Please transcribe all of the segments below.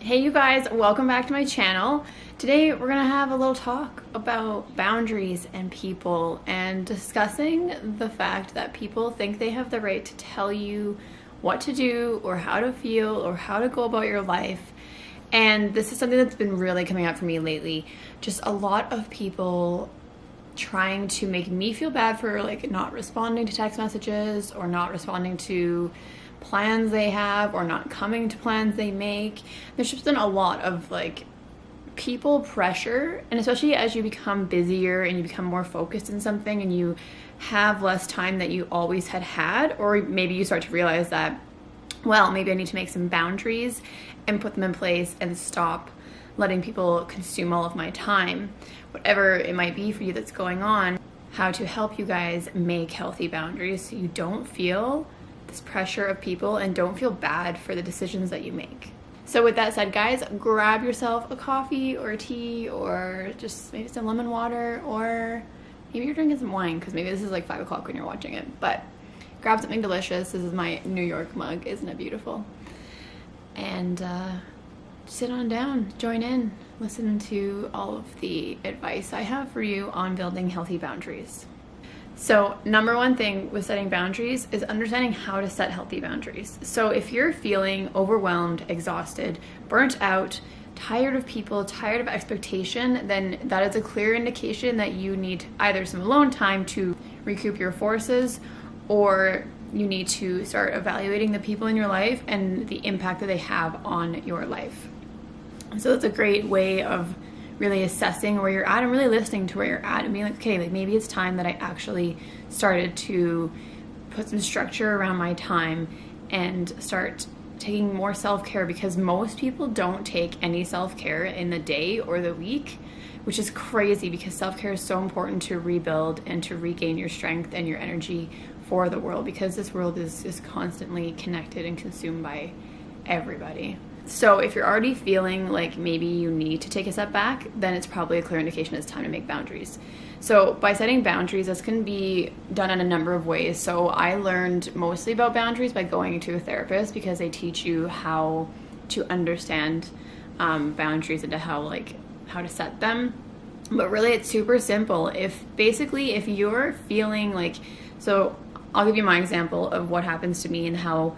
Hey you guys, welcome back to my channel. Today we're gonna have a little talk about boundaries and people and discussing the fact that people think they have the right to tell you what to do or how to feel or how to go about your life. And this is something that's been really coming up for me lately. Just a lot of people trying to make me feel bad for like not responding to text messages or not responding to plans they have or not coming to plans they make. There's just been a lot of like people pressure, and especially as you become busier and you become more focused in something and you have less time that you always had, or maybe you start to realize that, well, maybe I need to make some boundaries and put them in place and stop letting people consume all of my time, whatever it might be for you that's going on. How to help you guys make healthy boundaries so you don't feel this pressure of people and don't feel bad for the decisions that you make. So with that said, guys, grab yourself a coffee or a tea or just maybe some lemon water, or maybe you're drinking some wine because maybe this is like 5 o'clock when you're watching it, but grab something delicious. This is my New York mug. Isn't it beautiful? And sit on down, join in, listen to all of the advice I have for you on building healthy boundaries. So number one thing with setting boundaries is understanding how to set healthy boundaries. So if you're feeling overwhelmed, exhausted, burnt out, tired of people, tired of expectation, then that is a clear indication that you need either some alone time to recoup your forces, or you need to start evaluating the people in your life and the impact that they have on your life. So that's a great way of really assessing where you're at and really listening to where you're at and being like, okay, like maybe it's time that I actually started to put some structure around my time and start taking more self-care, because most people don't take any self-care in the day or the week, which is crazy because self-care is so important to rebuild and to regain your strength and your energy for the world, because this world is constantly connected and consumed by everybody. So if you're already feeling like maybe you need to take a step back, then it's probably a clear indication it's time to make boundaries. So by setting boundaries, this can be done in a number of ways. So I learned mostly about boundaries by going to a therapist, because they teach you how to understand boundaries and how to set them. But really it's super simple. If you're feeling like, so I'll give you my example of what happens to me and how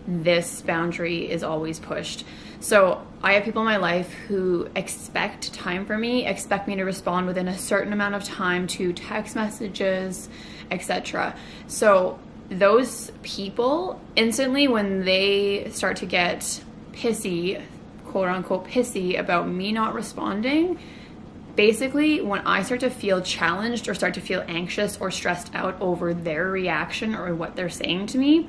this boundary is always pushed. So I have people in my life who expect time from me, expect me to respond within a certain amount of time to text messages, etc. So those people instantly, when they start to get pissy, quote unquote pissy, about me not responding, basically when I start to feel challenged or start to feel anxious or stressed out over their reaction or what they're saying to me,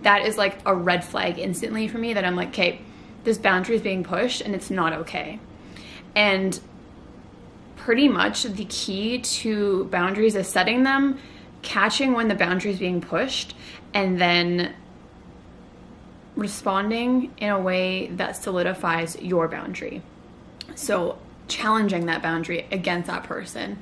that is like a red flag instantly for me, that I'm like, okay, this boundary is being pushed and it's not okay. And pretty much the key to boundaries is setting them, catching when the boundary is being pushed, and then responding in a way that solidifies your boundary. So challenging that boundary against that person.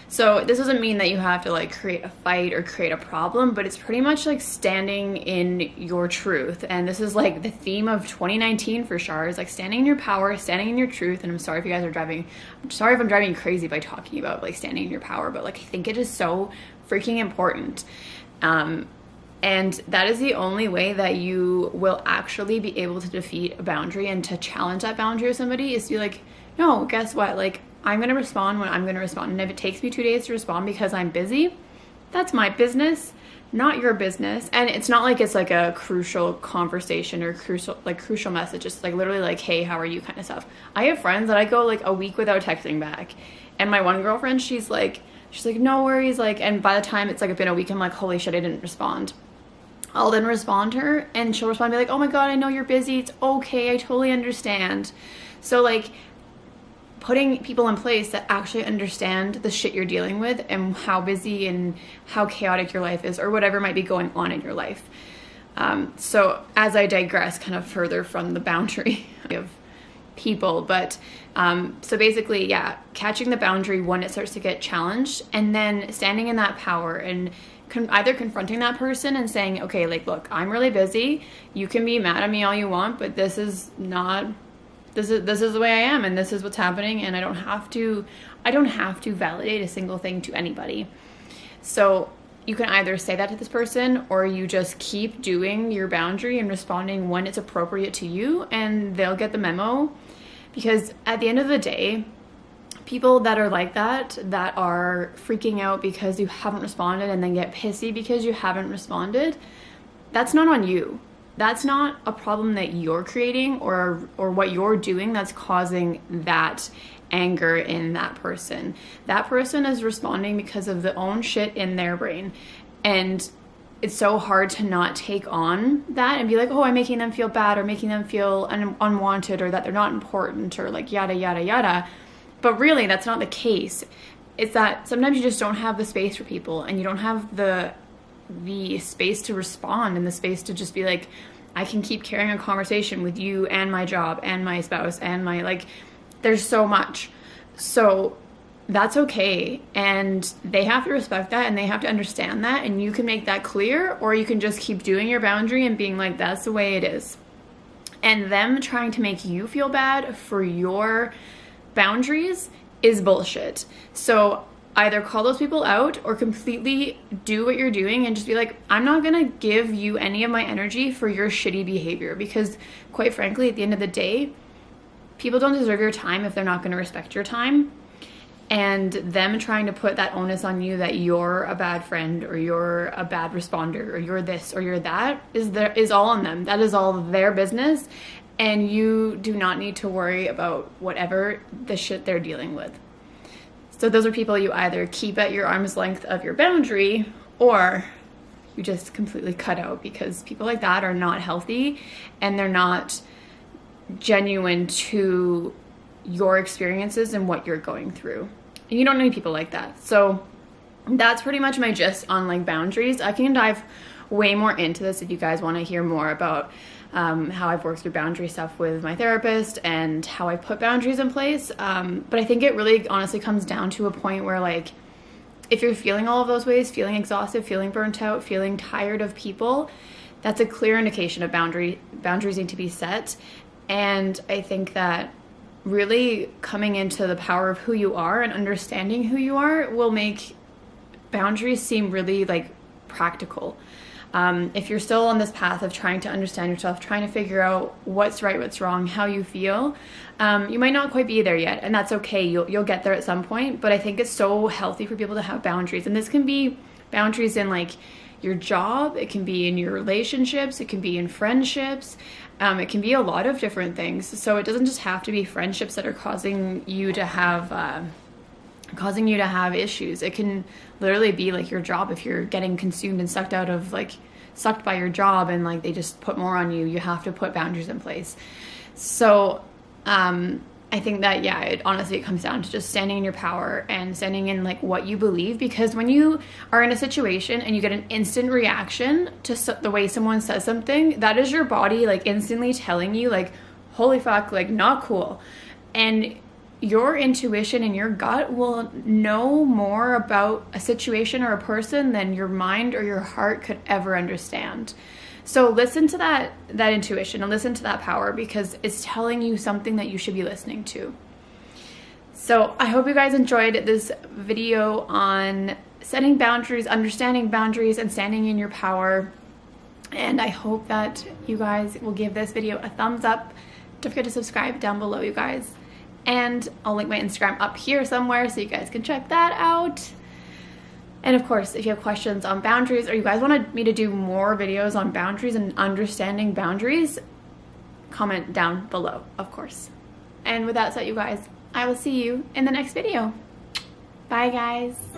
So this doesn't mean that you have to like create a fight or create a problem, but it's pretty much like standing in your truth. And this is like the theme of 2019 for sure, is like standing in your power, standing in your truth. And I'm sorry if I'm driving you crazy by talking about like standing in your power, but like I think it is so freaking important. And that is the only way that you will actually be able to defeat a boundary and to challenge that boundary with somebody, is to be like, no, guess what? Like, I'm going to respond when I'm going to respond. And if it takes me 2 days to respond because I'm busy, that's my business, not your business. And it's not like it's like a crucial conversation or crucial message. It's like literally like, hey, how are you kind of stuff. I have friends that I go like a week without texting back. And my one girlfriend, she's like, no worries. Like, and by the time it's like been a week, I'm like, holy shit, I didn't respond. I'll then respond to her and she'll respond and be like, oh my God, I know you're busy. It's okay. I totally understand. So like, putting people in place that actually understand the shit you're dealing with and how busy and how chaotic your life is, or whatever might be going on in your life. So as I digress kind of further from the boundary of people, but so basically, yeah, catching the boundary when it starts to get challenged, and then standing in that power and either confronting that person and saying, okay, like, look, I'm really busy. You can be mad at me all you want, but this is not this is the way I am, and this is what's happening, and I don't have to validate a single thing to anybody. So you can either say that to this person, or you just keep doing your boundary and responding when it's appropriate to you, and they'll get the memo. Because at the end of the day, people that are like that are freaking out because you haven't responded and then get pissy because you haven't responded, that's not on you. That's not a problem that you're creating or what you're doing that's causing that anger in that person. That person is responding because of the own shit in their brain. And it's so hard to not take on that and be like, oh, I'm making them feel bad, or making them feel unwanted, or that they're not important, or like yada, yada, yada. But really, that's not the case. It's that sometimes you just don't have the space for people, and you don't have the space to respond, and the space to just be like, I can keep carrying a conversation with you and my job and my spouse and my, like, there's so much. So that's okay, and they have to respect that, and they have to understand that, and you can make that clear, or you can just keep doing your boundary and being like, that's the way it is. And them trying to make you feel bad for your boundaries is bullshit. So either call those people out, or completely do what you're doing and just be like, I'm not gonna give you any of my energy for your shitty behavior, because quite frankly, at the end of the day, people don't deserve your time if they're not gonna respect your time. And them trying to put that onus on you that you're a bad friend, or you're a bad responder, or you're this or you're that, is all on them. That is all their business, and you do not need to worry about whatever the shit they're dealing with. So those are people you either keep at your arm's length of your boundary, or you just completely cut out, because people like that are not healthy, and they're not genuine to your experiences and what you're going through. You don't need people like that. So that's pretty much my gist on like boundaries. I can dive way more into this if you guys want to hear more about how I've worked through boundary stuff with my therapist and how I put boundaries in place. But I think it really honestly comes down to a point where, like, if you're feeling all of those ways, feeling exhausted, feeling burnt out, feeling tired of people, that's a clear indication of boundaries need to be set. And I think that really coming into the power of who you are and understanding who you are will make boundaries seem really like practical. If you're still on this path of trying to understand yourself, trying to figure out what's right, what's wrong, how you feel, you might not quite be there yet, and that's okay. You'll get there at some point. But I think it's so healthy for people to have boundaries, and this can be boundaries in like your job, it can be in your relationships, it can be in friendships, it can be a lot of different things. So it doesn't just have to be friendships that are causing you to have issues. It can literally be like your job. If you're getting consumed and sucked by your job, and like they just put more on you, you have to put boundaries in place. So I think that, yeah, it comes down to just standing in your power and standing in like what you believe. Because when you are in a situation and you get an instant reaction to the way someone says something, that is your body like instantly telling you like, holy fuck, like not cool. And your intuition and your gut will know more about a situation or a person than your mind or your heart could ever understand. So listen to that intuition and listen to that power, because it's telling you something that you should be listening to. So I hope you guys enjoyed this video on setting boundaries, understanding boundaries, and standing in your power. And I hope that you guys will give this video a thumbs up. Don't forget to subscribe down below, you guys. And I'll link my Instagram up here somewhere so you guys can check that out. And of course, if you have questions on boundaries, or you guys wanted me to do more videos on boundaries and understanding boundaries, comment down below, of course. And with that said, you guys, I will see you in the next video. Bye, guys.